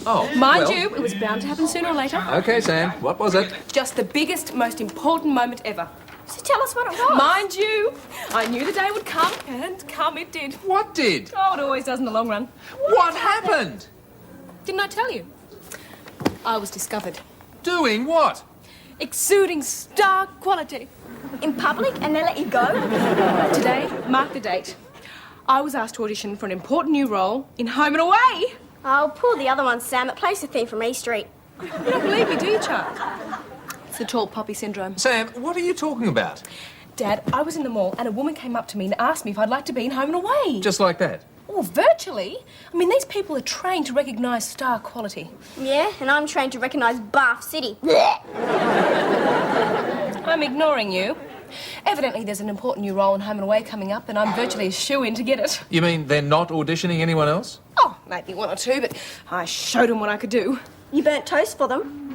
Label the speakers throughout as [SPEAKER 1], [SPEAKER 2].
[SPEAKER 1] Oh,
[SPEAKER 2] Mind you, it was bound to happen sooner or later.
[SPEAKER 1] Okay, Sam, what was it?
[SPEAKER 2] Just the biggest, most important moment ever.
[SPEAKER 3] So tell us what it was.
[SPEAKER 2] Mind you, I knew the day would come, and come it did.
[SPEAKER 1] What did?
[SPEAKER 2] Oh, it always does in the long run.
[SPEAKER 1] What happened?
[SPEAKER 2] Didn't I tell you? I was discovered.
[SPEAKER 1] Doing what?
[SPEAKER 2] Exuding star quality.
[SPEAKER 3] In public, and they let you go?
[SPEAKER 2] Today, mark the date. I was asked to audition for an important new role in Home and Away.
[SPEAKER 3] Oh, poor the other one, Sam. It plays the theme from E Street.
[SPEAKER 2] You don't believe me, do you, Chuck? It's the tall poppy syndrome.
[SPEAKER 1] Sam, what are you talking about?
[SPEAKER 2] Dad, I was in the mall and a woman came up to me and asked me if I'd like to be in Home and Away.
[SPEAKER 1] Just like that?
[SPEAKER 2] Oh, virtually. I mean, these people are trained to recognise star quality.
[SPEAKER 3] Yeah, and I'm trained to recognise Bath City.
[SPEAKER 2] I'm ignoring you. Evidently, there's an important new role in Home and Away coming up, and I'm virtually a shoo-in to get it.
[SPEAKER 1] You mean they're not auditioning anyone else?
[SPEAKER 2] Oh, maybe one or two, but I showed them what I could do.
[SPEAKER 3] You burnt toast for them.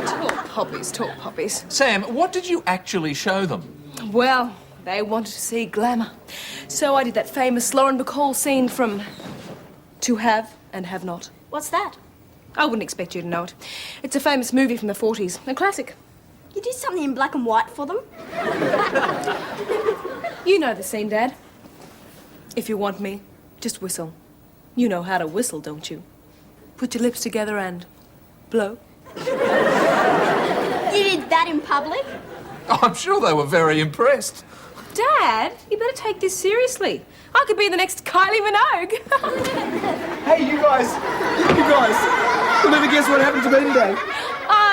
[SPEAKER 2] Tall poppies, tall poppies.
[SPEAKER 1] Sam, what did you actually show them?
[SPEAKER 2] Well, they wanted to see glamour. So I did that famous Lauren Bacall scene from To Have and Have Not.
[SPEAKER 3] What's that?
[SPEAKER 2] I wouldn't expect you to know it. It's a famous movie from the 40s, a classic.
[SPEAKER 3] You did something in black and white for them?
[SPEAKER 2] You know the scene, Dad. If you want me, just whistle. You know how to whistle, don't you? Put your lips together and blow.
[SPEAKER 3] You did that in public?
[SPEAKER 1] Oh, I'm sure they were very impressed.
[SPEAKER 2] Dad, you better take this seriously. I could be the next Kylie Minogue.
[SPEAKER 4] Hey, you guys! You'll never guess what happened to me today.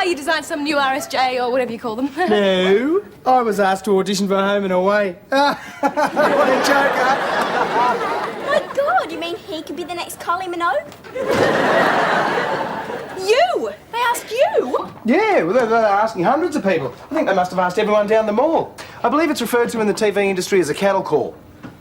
[SPEAKER 2] You designed some new RSJ or whatever you call them.
[SPEAKER 4] No, I was asked to audition for Home and Away. What a joker!
[SPEAKER 3] My God, you mean he could be the next Kylie Minogue?
[SPEAKER 2] You! They asked you?
[SPEAKER 4] Yeah, well, they're asking hundreds of people. I think they must have asked everyone down the mall. I believe it's referred to in the TV industry as a cattle call.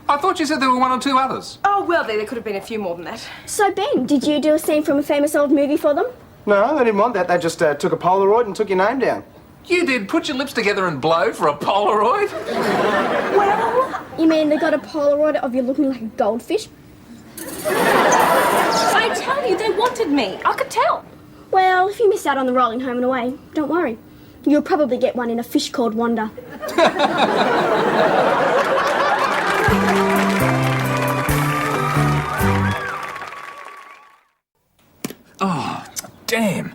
[SPEAKER 1] I thought you said there were one or two others.
[SPEAKER 2] Oh, well, there could have been a few more than that.
[SPEAKER 3] So, Ben, did you do a scene from a famous old movie for them?
[SPEAKER 4] No, they didn't want that. They just took a Polaroid and took your name down.
[SPEAKER 1] You did put your lips together and blow for a Polaroid?
[SPEAKER 3] Well, you mean they got a Polaroid of you looking like a goldfish?
[SPEAKER 2] I tell you, they wanted me. I could tell.
[SPEAKER 3] Well, if you miss out on the role in Home and Away, don't worry. You'll probably get one in A Fish Called Wanda.
[SPEAKER 1] Oh, damn.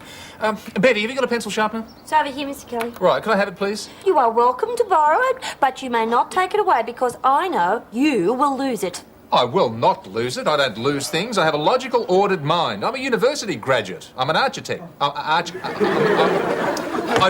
[SPEAKER 1] Betty, have you got a pencil sharpener?
[SPEAKER 5] It's over here, Mr. Kelly.
[SPEAKER 1] Right, can I have it, please?
[SPEAKER 5] You are welcome to borrow it, but you may not take it away because I know you will lose it.
[SPEAKER 1] I will not lose it. I don't lose things. I have a logical, ordered mind. I'm a university graduate. I'm an architect. I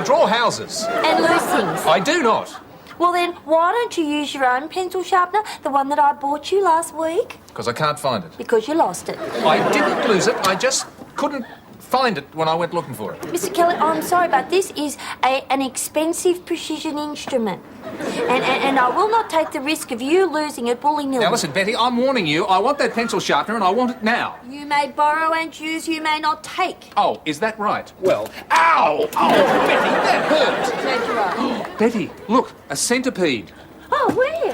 [SPEAKER 1] draw houses.
[SPEAKER 5] And lose things.
[SPEAKER 1] I do not.
[SPEAKER 5] Well then, why don't you use your own pencil sharpener, the one that I bought you last week?
[SPEAKER 1] Because I can't find it.
[SPEAKER 5] Because you lost it.
[SPEAKER 1] I didn't lose it. I just couldn't find it when I went looking for it.
[SPEAKER 5] Mr. Kelly, I'm sorry, but this is an expensive precision instrument. And I will not take the risk of you losing it willy-nilly.
[SPEAKER 1] Now listen, Betty, I'm warning you. I want that pencil sharpener and I want it now.
[SPEAKER 5] You may borrow and use, you may not take.
[SPEAKER 1] Oh, is that right? Well, ow! Oh, Betty, that hurt!
[SPEAKER 5] Glad you're right.
[SPEAKER 1] Betty, look, a centipede.
[SPEAKER 5] Oh, where?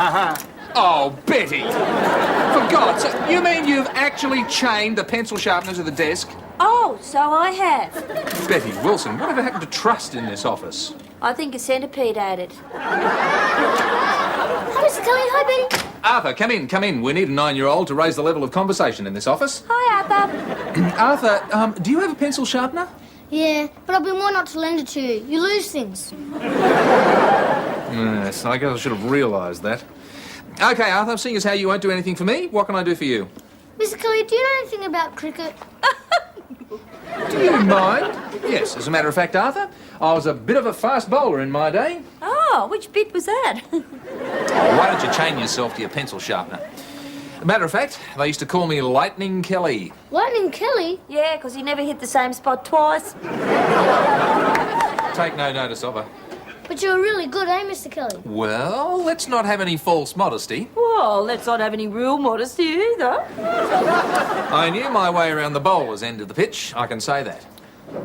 [SPEAKER 1] Oh, Betty! For God's sake, you mean you've actually chained the pencil sharpener to the desk?
[SPEAKER 5] Oh, so I have.
[SPEAKER 1] Betty Wilson, whatever happened to trust in this office?
[SPEAKER 5] I think a centipede ate it.
[SPEAKER 3] Hi, Mr. Kelly. Hi, Betty.
[SPEAKER 1] Arthur, come in, come in. We need a 9-year-old to raise the level of conversation in this office.
[SPEAKER 5] Hi, Arthur.
[SPEAKER 1] Arthur, do you have a pencil sharpener?
[SPEAKER 6] Yeah, but I've been warned not to lend it to you. You lose things.
[SPEAKER 1] Yes, I guess I should have realised that. OK, Arthur, seeing as how you won't do anything for me, what can I do for you?
[SPEAKER 6] Mr. Kelly, do you know anything about cricket?
[SPEAKER 1] Do you mind? Yes, as a matter of fact, Arthur, I was a bit of a fast bowler in my day.
[SPEAKER 5] Oh, which bit was that?
[SPEAKER 1] Why don't you chain yourself to your pencil sharpener? As a matter of fact, they used to call me Lightning Kelly.
[SPEAKER 6] Lightning Kelly?
[SPEAKER 5] Yeah, because he never hit the same spot twice.
[SPEAKER 1] Take no notice of her.
[SPEAKER 6] But you're really good, eh, Mr. Kelly?
[SPEAKER 1] Well, let's not have any false modesty.
[SPEAKER 5] Well, let's not have any real modesty either.
[SPEAKER 1] I knew my way around the bowler's end of the pitch, I can say that.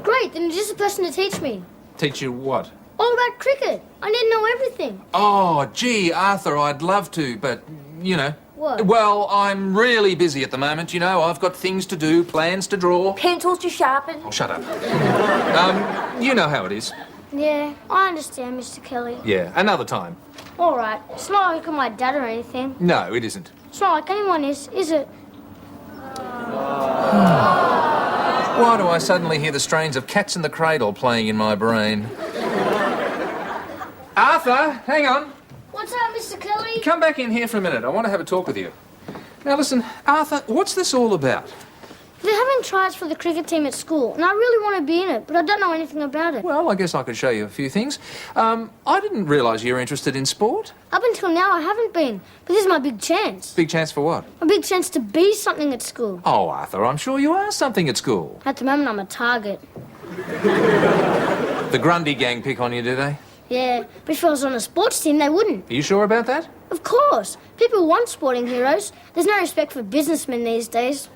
[SPEAKER 6] Great, then you're just a person to teach me.
[SPEAKER 1] Teach you what?
[SPEAKER 6] All about cricket. I need to know everything.
[SPEAKER 1] Oh, gee, Arthur, I'd love to, but, you know,
[SPEAKER 6] What?
[SPEAKER 1] Well, I'm really busy at the moment, you know. I've got things to do, plans to draw.
[SPEAKER 5] Pencils to sharpen.
[SPEAKER 1] Oh, shut up. You know how it is.
[SPEAKER 6] Yeah, I understand, Mr. Kelly.
[SPEAKER 1] Yeah, another time.
[SPEAKER 6] All right. It's not like I'm my dad or anything.
[SPEAKER 1] No, it isn't.
[SPEAKER 6] It's not like anyone is it?
[SPEAKER 1] Why do I suddenly hear the strains of Cats in the Cradle playing in my brain? Arthur, hang on.
[SPEAKER 6] What's up, Mr. Kelly?
[SPEAKER 1] Come back in here for a minute. I want to have a talk with you. Now listen, Arthur, what's this all about?
[SPEAKER 6] They're having tries for the cricket team at school, and I really want to be in it, but I don't know anything about it.
[SPEAKER 1] Well, I guess I could show you a few things. I didn't realise you were interested in sport.
[SPEAKER 6] Up until now, I haven't been, but this is my big chance.
[SPEAKER 1] Big chance for what?
[SPEAKER 6] A big chance to be something at school.
[SPEAKER 1] Oh, Arthur, I'm sure you are something at school.
[SPEAKER 6] At the moment, I'm a target.
[SPEAKER 1] The Grundy gang pick on you, do they?
[SPEAKER 6] Yeah, but if I was on a sports team, they wouldn't.
[SPEAKER 1] Are you sure about that?
[SPEAKER 6] Of course. People want sporting heroes. There's no respect for businessmen these days.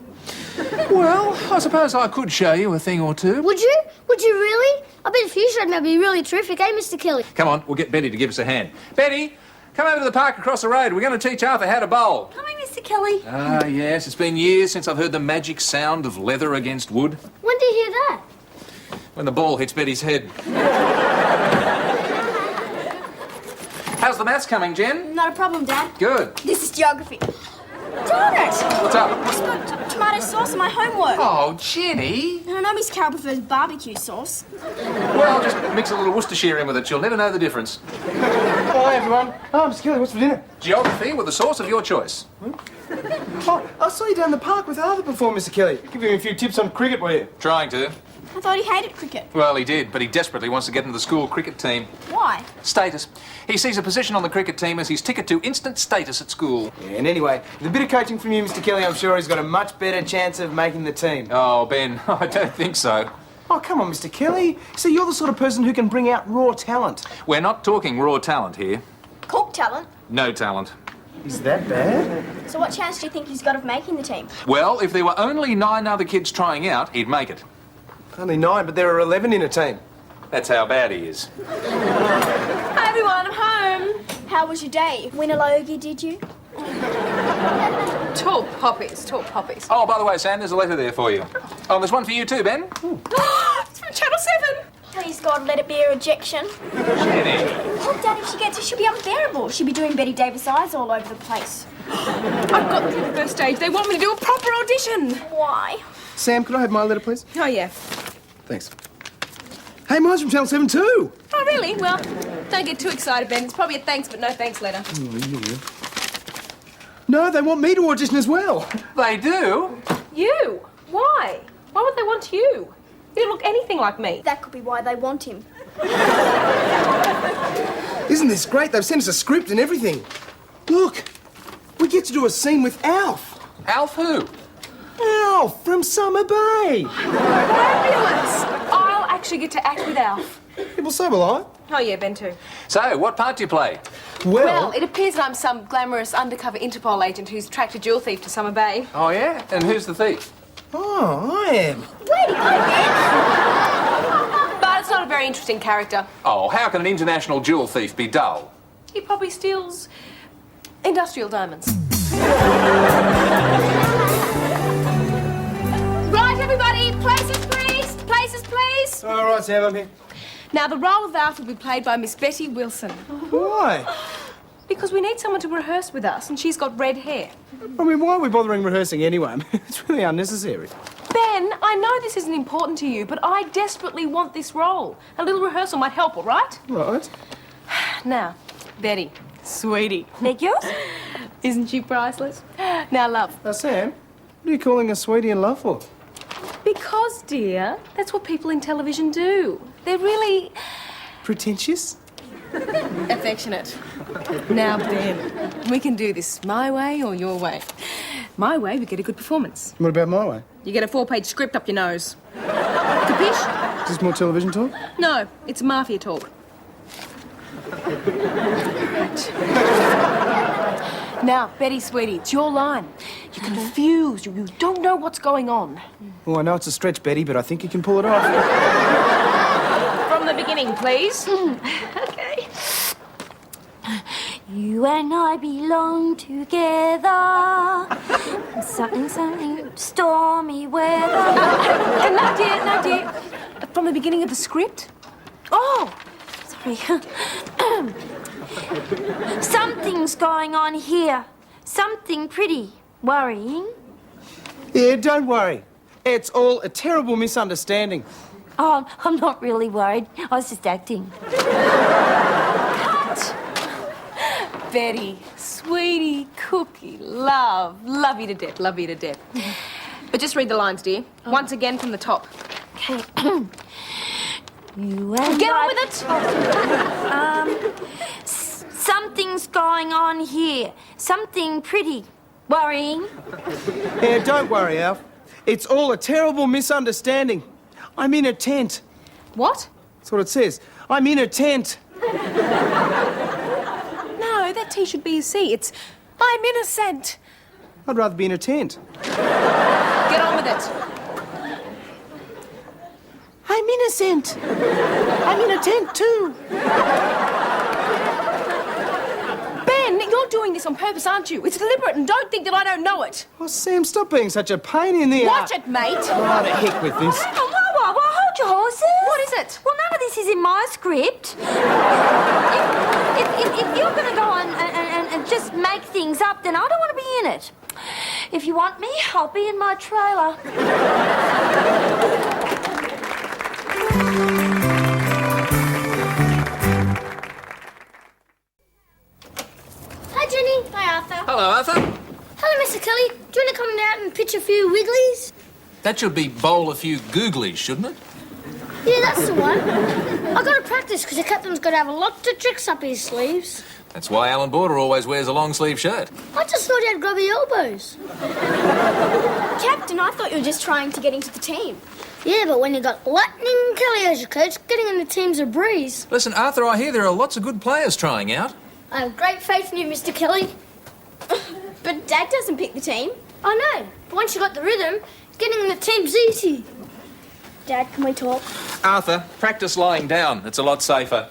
[SPEAKER 1] Well, I suppose I could show you a thing or two.
[SPEAKER 6] Would you? Would you really? I bet if you showed me, I'd be really terrific, eh, Mr. Kelly?
[SPEAKER 1] Come on, we'll get Betty to give us a hand. Betty, come over to the park across the road. We're going to teach Arthur how to bowl.
[SPEAKER 5] Coming, Mr. Kelly.
[SPEAKER 1] Ah, yes, it's been years since I've heard the magic sound of leather against wood.
[SPEAKER 6] When did you hear that?
[SPEAKER 1] When the ball hits Betty's head. How's the maths coming, Jen?
[SPEAKER 3] Not a problem, Dad.
[SPEAKER 1] Good.
[SPEAKER 3] This is geography. Darn it!
[SPEAKER 1] What's up?
[SPEAKER 3] I spilled tomato sauce on my homework.
[SPEAKER 1] Oh, Jenny.
[SPEAKER 3] I know Miss Carroll prefers barbecue sauce.
[SPEAKER 1] Well, just mix a little Worcestershire in with it. You'll never know the difference.
[SPEAKER 4] Hi, everyone. Oh, Mr. Kelly, what's for dinner?
[SPEAKER 1] Geography with the sauce of your choice.
[SPEAKER 4] Oh, I saw you down the park with Arthur before, Mr. Kelly. Give him a few tips on cricket, were you?
[SPEAKER 1] Trying to.
[SPEAKER 3] I thought he hated cricket.
[SPEAKER 1] Well, he did, but he desperately wants to get into the school cricket team.
[SPEAKER 3] Why?
[SPEAKER 1] Status. He sees a position on the cricket team as his ticket to instant status at school.
[SPEAKER 4] Yeah, and anyway, with a bit of coaching from you, Mr. Kelly, I'm sure he's got a much better chance of making the team.
[SPEAKER 1] Oh, Ben, I don't think so.
[SPEAKER 4] Oh, come on, Mr. Kelly. See, you're the sort of person who can bring out raw talent.
[SPEAKER 1] We're not talking raw talent here.
[SPEAKER 3] Cook talent.
[SPEAKER 1] No talent.
[SPEAKER 4] Is that bad?
[SPEAKER 3] So what chance do you think he's got of making the team?
[SPEAKER 1] Well, if there were only 9 other kids trying out, he'd make it.
[SPEAKER 4] Only 9, but there are 11 in a team.
[SPEAKER 1] That's how bad he is.
[SPEAKER 3] Hi everyone, I'm home. How was your day? Win a logie, did you?
[SPEAKER 2] Talk poppies, talk poppies.
[SPEAKER 1] Oh, by the way, Sam, there's a letter there for you. Oh, there's one for you too, Ben.
[SPEAKER 3] It's from Channel 7. Please, God, let it be a rejection.
[SPEAKER 1] Jenny.
[SPEAKER 3] Oh, Dad, if she gets it, she'll be unbearable. She'll be doing Betty Davis eyes all over the place.
[SPEAKER 2] I've got through the first stage. They want me to do a proper audition.
[SPEAKER 3] Why?
[SPEAKER 4] Sam, could I have my letter, please?
[SPEAKER 2] Oh, yeah.
[SPEAKER 4] Thanks. Hey, mine's from Channel 7 too.
[SPEAKER 2] Oh, really? Well, don't get too excited, Ben. It's probably a thanks but no thanks letter.
[SPEAKER 4] No, they want me to audition as well.
[SPEAKER 1] They do?
[SPEAKER 2] You? Why? Why would they want you? You don't look anything like me.
[SPEAKER 3] That could be why they want him.
[SPEAKER 4] Isn't this great? They've sent us a script and everything. Look, we get to do a scene with Alf.
[SPEAKER 1] Alf who?
[SPEAKER 4] Alf from Summer Bay.
[SPEAKER 2] Fabulous! I'll actually get to act with Alf.
[SPEAKER 4] Yeah, well, so will I.
[SPEAKER 2] Oh, yeah, Ben too.
[SPEAKER 1] So, what part do you play?
[SPEAKER 2] Well, it appears that I'm some glamorous undercover Interpol agent who's tracked a jewel thief to Summer Bay.
[SPEAKER 1] Oh, yeah? And who's the thief?
[SPEAKER 4] Oh, I am.
[SPEAKER 2] But it's not a very interesting character.
[SPEAKER 1] Oh, how can an international jewel thief be dull?
[SPEAKER 2] He probably steals industrial diamonds. Right, everybody, places, please. Places, please.
[SPEAKER 4] All right, Sam, I'm here.
[SPEAKER 2] Now, the role of Alf will be played by Miss Betty Wilson.
[SPEAKER 4] Why?
[SPEAKER 2] Because we need someone to rehearse with us, and she's got red hair.
[SPEAKER 4] I mean, why are we bothering rehearsing anyway? I mean, it's really unnecessary.
[SPEAKER 2] Ben, I know this isn't important to you, but I desperately want this role. A little rehearsal might help, all right?
[SPEAKER 4] Right.
[SPEAKER 2] Now, Betty, sweetie,
[SPEAKER 5] Meg yours?
[SPEAKER 2] isn't she priceless? Now, love.
[SPEAKER 4] Sam, what are you calling a sweetie in love for?
[SPEAKER 2] Because, dear, that's what people in television do. They're really
[SPEAKER 4] Pretentious?
[SPEAKER 2] affectionate. Now, Ben, we can do this my way or your way. My way, we get a good performance.
[SPEAKER 4] What about my way?
[SPEAKER 2] You get a 4-page script up your nose. Capiche?
[SPEAKER 4] Is this more television talk?
[SPEAKER 2] No, it's mafia talk. Right. Now, Betty, sweetie, it's your line. You're confused. You don't know what's going on.
[SPEAKER 4] Oh, I know it's a stretch, Betty, but I think you can pull it off.
[SPEAKER 2] From the beginning, please.
[SPEAKER 5] Okay. You and I belong together. Something, stormy weather.
[SPEAKER 2] No, dear. From the beginning of the script?
[SPEAKER 5] Oh, sorry. Something's going on here. Something pretty worrying.
[SPEAKER 4] Yeah, don't worry. It's all a terrible misunderstanding.
[SPEAKER 5] Oh, I'm not really worried. I was just acting.
[SPEAKER 2] Betty, sweetie, cookie, love you to death, love you to death. But just read the lines, dear. Once again from the top.
[SPEAKER 5] Okay. You and
[SPEAKER 2] Get on
[SPEAKER 5] I-
[SPEAKER 2] with it!
[SPEAKER 5] Something's going on here. Something pretty worrying.
[SPEAKER 4] Yeah, don't worry, Alf. It's all a terrible misunderstanding. I'm in a tent.
[SPEAKER 2] What?
[SPEAKER 4] That's what it says. I'm in a tent.
[SPEAKER 2] No, that T should be a C. It's I'm innocent.
[SPEAKER 4] I'd rather be in a tent.
[SPEAKER 2] Get on with it.
[SPEAKER 4] I'm innocent. I'm in a tent too.
[SPEAKER 2] Ben, you're doing this on purpose, aren't you? It's deliberate, and don't think that I don't know it.
[SPEAKER 4] Oh, Sam, stop being such a pain in the
[SPEAKER 2] Watch it, mate.
[SPEAKER 4] Oh, to heck with this.
[SPEAKER 5] Oh, whoa, hold your horses.
[SPEAKER 2] What is it?
[SPEAKER 5] Well, none of this is in my script. If you're going to go on and just make things up, then I don't want to be in it. If you want me, I'll be in my trailer.
[SPEAKER 6] Hi, Jenny. Hi, Arthur.
[SPEAKER 1] Hello, Arthur.
[SPEAKER 6] Hello, Mr. Kelly. Do you want to come out and pitch a few wigglies?
[SPEAKER 1] That should be bowl a few googlies, shouldn't it?
[SPEAKER 6] Yeah, that's the one. I got to practice because the captain's got to have a lot of tricks up his sleeves.
[SPEAKER 1] That's why Alan Border always wears a long-sleeve shirt.
[SPEAKER 6] I just thought he had grubby elbows.
[SPEAKER 3] Captain, I thought you were just trying to get into the team.
[SPEAKER 6] Yeah, but when you got Lightning Kelly as your coach, getting in the team's a breeze.
[SPEAKER 1] Listen, Arthur, I hear there are lots of good players trying out.
[SPEAKER 6] I have great faith in you, Mr. Kelly.
[SPEAKER 3] But Dad doesn't pick the team.
[SPEAKER 6] I know, but once you got the rhythm, getting in the team's easy.
[SPEAKER 3] Dad, can we talk?
[SPEAKER 1] Arthur, practice lying down. It's a lot safer.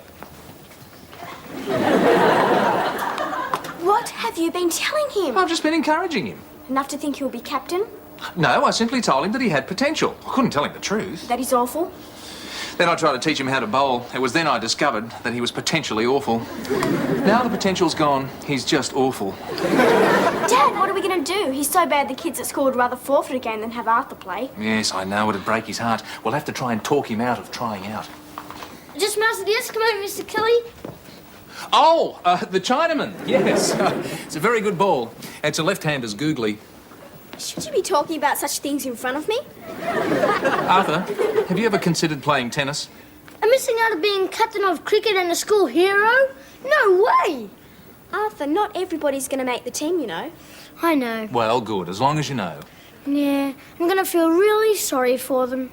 [SPEAKER 3] What have you been telling him?
[SPEAKER 1] I've just been encouraging him.
[SPEAKER 3] Enough to think he'll be captain?
[SPEAKER 1] No, I simply told him that he had potential. I couldn't tell him the truth.
[SPEAKER 3] That he's awful?
[SPEAKER 1] Then I tried to teach him how to bowl. It was then I discovered that he was potentially awful. Now the potential's gone, he's just awful.
[SPEAKER 3] Dad, what are we going to do? He's so bad the kids at school would rather forfeit a game than have Arthur play.
[SPEAKER 1] Yes, I know, it'd break his heart. We'll have to try and talk him out of trying out.
[SPEAKER 6] Just mastered the Eskimo, Mr. Kelly.
[SPEAKER 1] Oh, the Chinaman, yes. It's a very good ball. It's a left-hander's googly.
[SPEAKER 3] Should you be talking about such things in front of me?
[SPEAKER 1] Arthur, have you ever considered playing tennis?
[SPEAKER 6] I'm missing out of being captain of cricket and a school hero? No way!
[SPEAKER 3] Arthur, not everybody's going to make the team, you know.
[SPEAKER 6] I know.
[SPEAKER 1] Well, good, as long as you know.
[SPEAKER 6] Yeah, I'm gonna feel really sorry for them.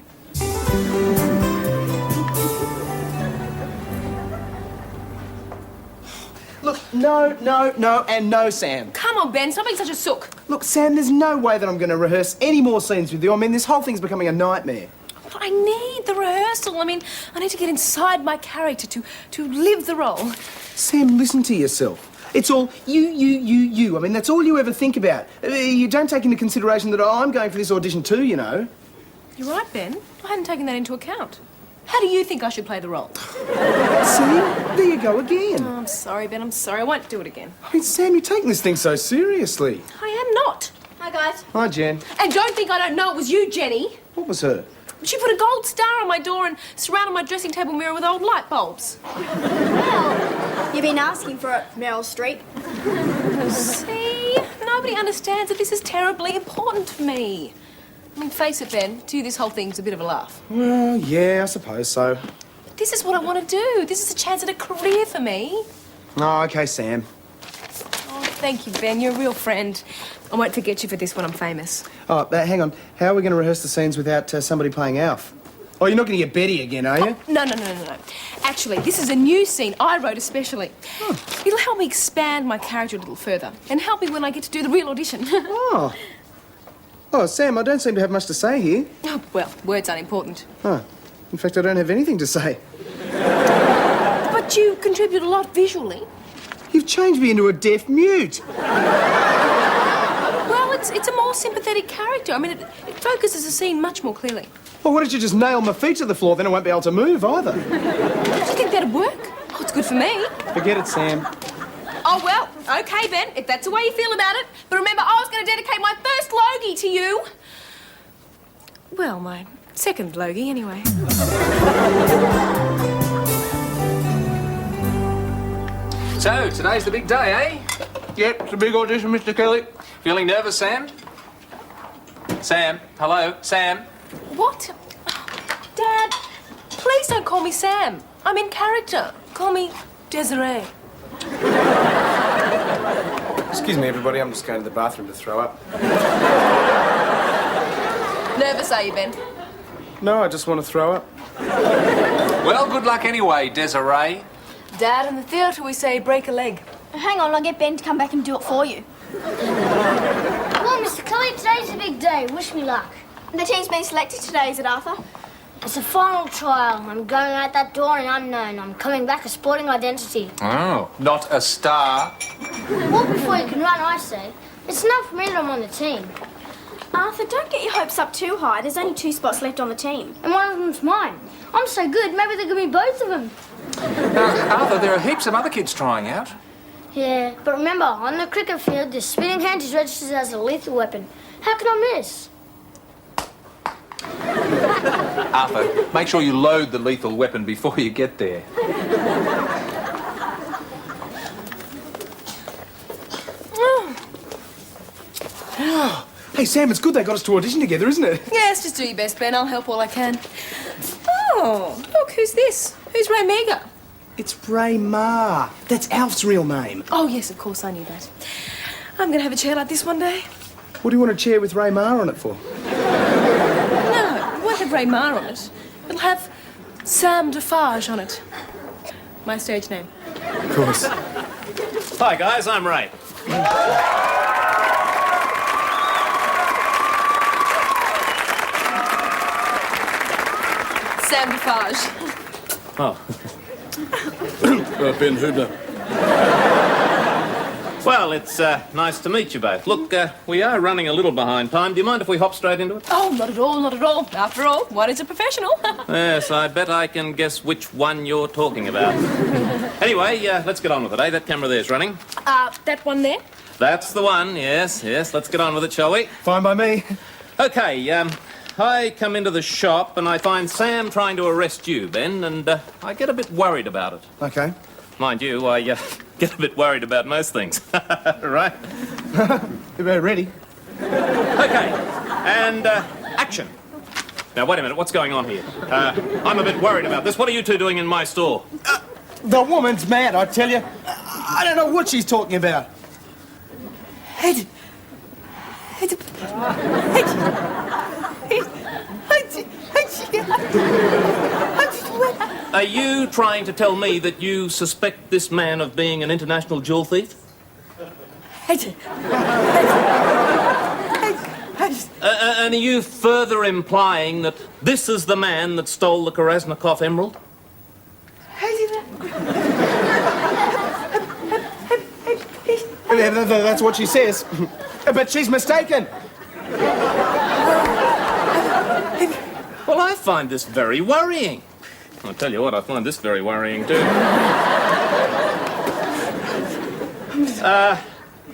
[SPEAKER 4] Look, no, and no, Sam.
[SPEAKER 2] Come on, Ben, stop being such a sook.
[SPEAKER 4] Look, Sam, there's no way that I'm going to rehearse any more scenes with you. I mean, this whole thing's becoming a nightmare.
[SPEAKER 2] But I need the rehearsal. I mean, I need to get inside my character to live the role.
[SPEAKER 4] Sam, listen to yourself. It's all you. I mean, that's all you ever think about. You don't take into consideration that I'm going for this audition too, you know.
[SPEAKER 2] You're right, Ben. I hadn't taken that into account. How do you think I should play the role?
[SPEAKER 4] See? There you go again.
[SPEAKER 2] Oh, I'm sorry, Ben. I'm sorry. I won't do it again.
[SPEAKER 4] I mean, Sam, you're taking this thing so seriously.
[SPEAKER 2] I am not.
[SPEAKER 3] Hi, guys.
[SPEAKER 4] Hi, Jen.
[SPEAKER 2] And don't think I don't know it was you, Jenny.
[SPEAKER 4] What was her?
[SPEAKER 2] She put a gold star on my door and surrounded my dressing table mirror with old light bulbs.
[SPEAKER 3] Well, you've been asking for it, Meryl Streep.
[SPEAKER 2] See? Nobody understands that this is terribly important to me. I mean, face it, Ben, to you this whole thing's a bit of a laugh.
[SPEAKER 4] Well, yeah, I suppose so.
[SPEAKER 2] But this is what I want to do. This is a chance at a career for me.
[SPEAKER 4] Oh, OK, Sam.
[SPEAKER 2] Oh, thank you, Ben. You're a real friend. I won't forget you for this when I'm famous.
[SPEAKER 4] Oh, hang on. How are we going to rehearse the scenes without somebody playing Alf? Oh, you're not going to get Betty again, are you?
[SPEAKER 2] No. Actually, this is a new scene I wrote especially. It'll help me expand my character a little further and help me when I get to do the real audition.
[SPEAKER 4] Oh. Oh, Sam, I don't seem to have much to say here.
[SPEAKER 2] Oh, well, words aren't important.
[SPEAKER 4] Oh. In fact, I don't have anything to say.
[SPEAKER 2] But you contribute a lot visually.
[SPEAKER 4] You've changed me into a deaf mute.
[SPEAKER 2] Well, it's a more sympathetic character. I mean, it focuses the scene much more clearly.
[SPEAKER 4] Well, why don't you just nail my feet to the floor? Then I won't be able to move either.
[SPEAKER 2] Do you think that'd work? Oh, it's good for me.
[SPEAKER 4] Forget it, Sam.
[SPEAKER 2] Oh, well, okay, Ben, if that's the way you feel about it. But remember, I was going to dedicate my first logie to you. Well, my second logie, anyway.
[SPEAKER 1] So, today's the big day, eh?
[SPEAKER 4] Yep, it's a big audition, Mr. Kelly.
[SPEAKER 1] Feeling nervous, Sam? Sam? Hello? Sam?
[SPEAKER 2] What? Dad, please don't call me Sam. I'm in character. Call me Desiree.
[SPEAKER 4] Excuse me, everybody. I'm just going to the bathroom to throw up.
[SPEAKER 2] Nervous, are you, Ben?
[SPEAKER 4] No, I just want to throw up.
[SPEAKER 1] Well, good luck anyway, Desiree.
[SPEAKER 2] Dad, in the theatre we say break a leg.
[SPEAKER 3] Hang on, I'll get Ben to come back and do it for you.
[SPEAKER 6] Come on, Mr. Kelly, today's a big day. Wish me luck.
[SPEAKER 3] The team's been selected today, is it, Arthur?
[SPEAKER 6] It's a final trial. I'm going out that door an unknown. I'm coming back a sporting identity.
[SPEAKER 1] Oh, not a star.
[SPEAKER 6] Walk before you can run, I say. It's enough for me that I'm on the team.
[SPEAKER 3] Arthur, don't get your hopes up too high. There's only 2 spots left on the team.
[SPEAKER 6] And one of them's mine. I'm so good, maybe they give me both of them.
[SPEAKER 1] Arthur, there are heaps of other kids trying out.
[SPEAKER 6] Yeah, but remember, on the cricket field, the spinning hand is registered as a lethal weapon. How can I miss?
[SPEAKER 1] Arthur, make sure you load the lethal weapon before you get there.
[SPEAKER 4] Hey, Sam, it's good they got us to audition together, isn't it?
[SPEAKER 2] Yes, just do your best, Ben. I'll help all I can. Oh, look, who's this? Who's Ray Meagher?
[SPEAKER 4] It's Ray Meagher. That's Alf's real name.
[SPEAKER 2] Oh, yes, of course, I knew that. I'm going to have a chair like this one day.
[SPEAKER 4] What do you want a chair with Ray Meagher on it for?
[SPEAKER 2] No, it won't have Ray Meagher on it. It'll have Sam Defarge on it. My stage name.
[SPEAKER 4] Of course.
[SPEAKER 7] Hi, guys, I'm Ray.
[SPEAKER 2] Sam Defarge.
[SPEAKER 7] Oh.
[SPEAKER 4] Ben Hubner.
[SPEAKER 7] Well, it's nice to meet you both. Look, we are running a little behind time. Do you mind if we hop straight into it?
[SPEAKER 2] Oh, not at all, not at all. After all, one is a professional.
[SPEAKER 7] Yes, I bet I can guess which one you're talking about. Anyway, let's get on with it, eh? That camera there's running.
[SPEAKER 2] That one there?
[SPEAKER 7] That's the one, yes, yes. Let's get on with it, shall we?
[SPEAKER 4] Fine by me.
[SPEAKER 7] Okay, I come into the shop and I find Sam trying to arrest you, Ben, and I get a bit worried about it.
[SPEAKER 4] Okay.
[SPEAKER 7] Mind you, I get a bit worried about most things. Right?
[SPEAKER 4] You're ready.
[SPEAKER 7] Okay, and action. Now, wait a minute, what's going on here? I'm a bit worried about this. What are you two doing in my store?
[SPEAKER 4] The woman's mad, I tell you. I don't know what she's talking about.
[SPEAKER 7] Are you trying to tell me that you suspect this man of being an international jewel thief? And are you further implying that this is the man that stole the Krasnikov emerald?
[SPEAKER 4] That's what she says. But she's mistaken.
[SPEAKER 7] Well, I find this very worrying. I'll tell you what, I find this very worrying too.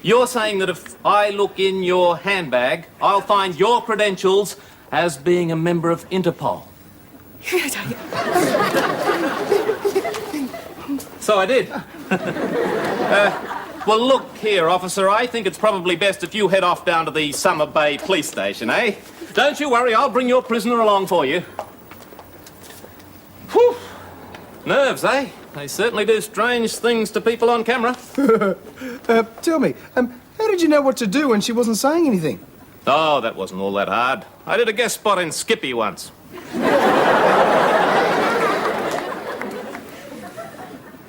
[SPEAKER 7] You're saying that if I look in your handbag, I'll find your credentials as being a member of Interpol. So I did. Well, look here, officer. I think it's probably best if you head off down to the Summer Bay police station, eh? Don't you worry, I'll bring your prisoner along for you. Whew. Nerves, eh? They certainly do strange things to people on camera.
[SPEAKER 4] Tell me, how did you know what to do when she wasn't saying anything?
[SPEAKER 7] Oh, that wasn't all that hard. I did a guest spot in Skippy once.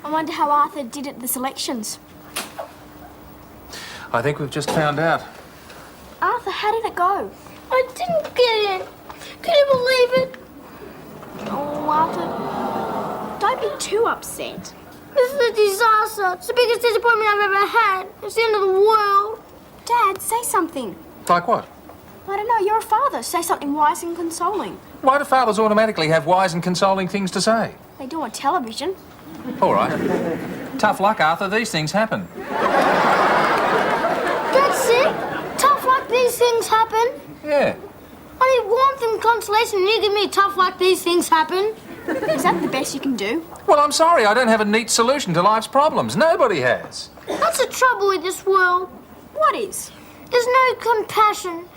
[SPEAKER 3] I wonder how Arthur did at the selections.
[SPEAKER 1] I think we've just found out.
[SPEAKER 3] Arthur, how did it go?
[SPEAKER 6] I didn't get in. Can you believe it?
[SPEAKER 3] Oh, Arthur, don't be too upset.
[SPEAKER 6] This is a disaster. It's the biggest disappointment I've ever had. It's the end of the world.
[SPEAKER 8] Dad, say something.
[SPEAKER 1] Like what?
[SPEAKER 8] I don't know, you're a father. Say something wise and consoling.
[SPEAKER 1] Why do fathers automatically have wise and consoling things to say?
[SPEAKER 8] They do on television.
[SPEAKER 1] All right. Tough luck, Arthur. These things happen.
[SPEAKER 6] That's it? Tough like these things happen?
[SPEAKER 1] Yeah.
[SPEAKER 6] I need warmth and consolation, and you give me tough like these things happen?
[SPEAKER 8] Is that the best you can do?
[SPEAKER 1] Well, I'm sorry. I don't have a neat solution to life's problems. Nobody has.
[SPEAKER 6] That's the trouble with this world.
[SPEAKER 8] What is?
[SPEAKER 6] There's no compassion.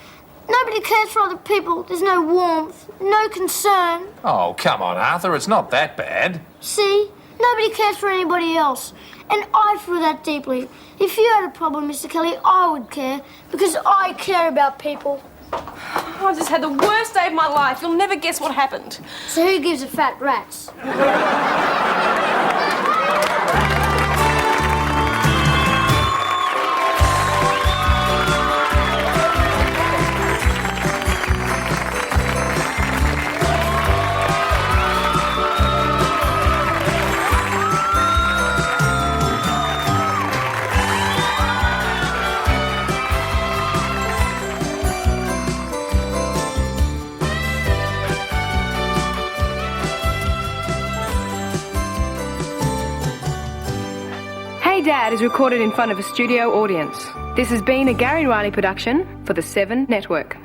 [SPEAKER 6] Nobody cares for other people. There's no warmth, no concern.
[SPEAKER 1] Oh, come on, Arthur. It's not that bad.
[SPEAKER 6] See? Nobody cares for anybody else. And I feel that deeply. If you had a problem, Mr. Kelly, I would care, because I care about people.
[SPEAKER 2] I've just had the worst day of my life. You'll never guess what happened.
[SPEAKER 6] So who gives a fat rat's?
[SPEAKER 9] Hey Dad is recorded in front of a studio audience. This has been a Gary Riley production for the 7 Network.